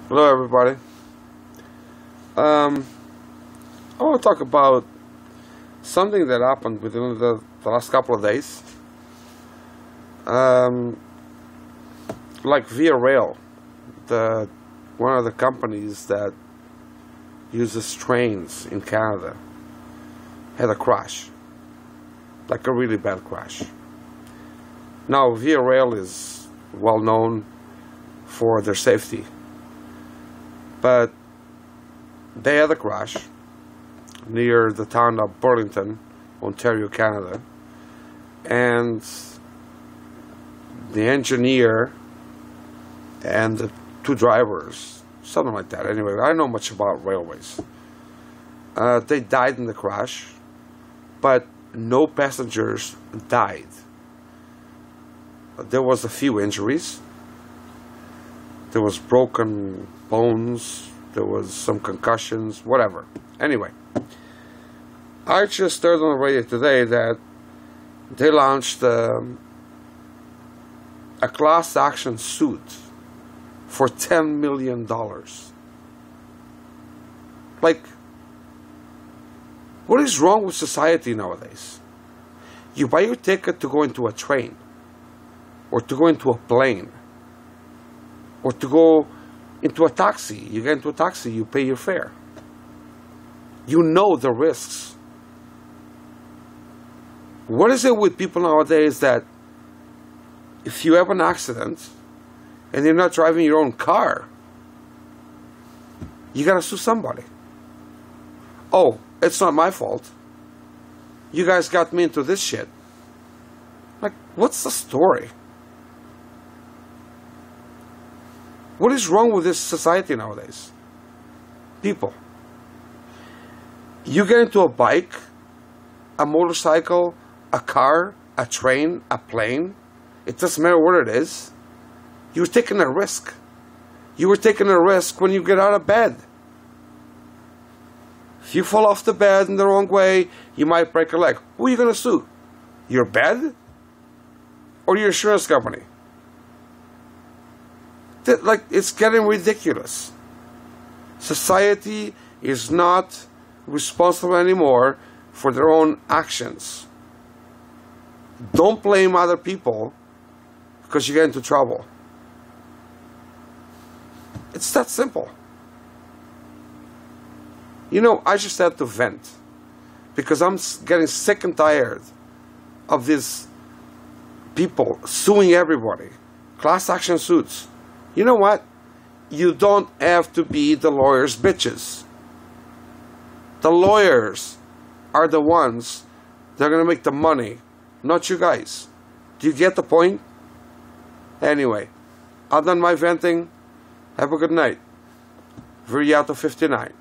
Hello, everybody. Um, I want to talk about something that happened within the last couple of days. Um, like Via Rail, one of the companies that uses trains in Canada, had a crash, like a really bad crash. Now, Via Rail is well known for their safety, but they had a crash near the town of Burlington, Ontario, Canada, and the engineer and the two drivers, something like that. Anyway, I don't know much about railways. They died in the crash, but no passengers died. There was a few injuries. There was broken bones. There was some concussions, whatever. Anyway, I just heard on the radio today that they launched a class action suit for $10 million. Like, what is wrong with society nowadays? You buy your ticket to go into a train, or to go into a plane, or to go into a taxi. You get into a taxi, you pay your fare. You know the risks. What is it with people nowadays that if you have an accident and you're not driving your own car, you gotta sue somebody? Oh, it's not my fault. You guys got me into this shit. Like, what's the story? What is wrong with this society nowadays? People, you get into a bike, a motorcycle, a car, a train, a plane, it doesn't matter what it is, you're taking a risk. You were taking a risk when you get out of bed. If you fall off the bed in the wrong way, you might break a leg. Who are you going to sue? Your bed? Or your insurance company? Like, it's getting ridiculous. Society is not responsible anymore for their own actions. Don't blame other people because you get into trouble. It's that simple. You know, I just had to vent because I'm getting sick and tired of these people suing everybody. Class action suits. You know what? You don't have to be the lawyers' bitches. The lawyers are the ones that are going to make the money, not you guys. Do you get the point? Anyway, I've done my venting. Have a good night. Viriato 59.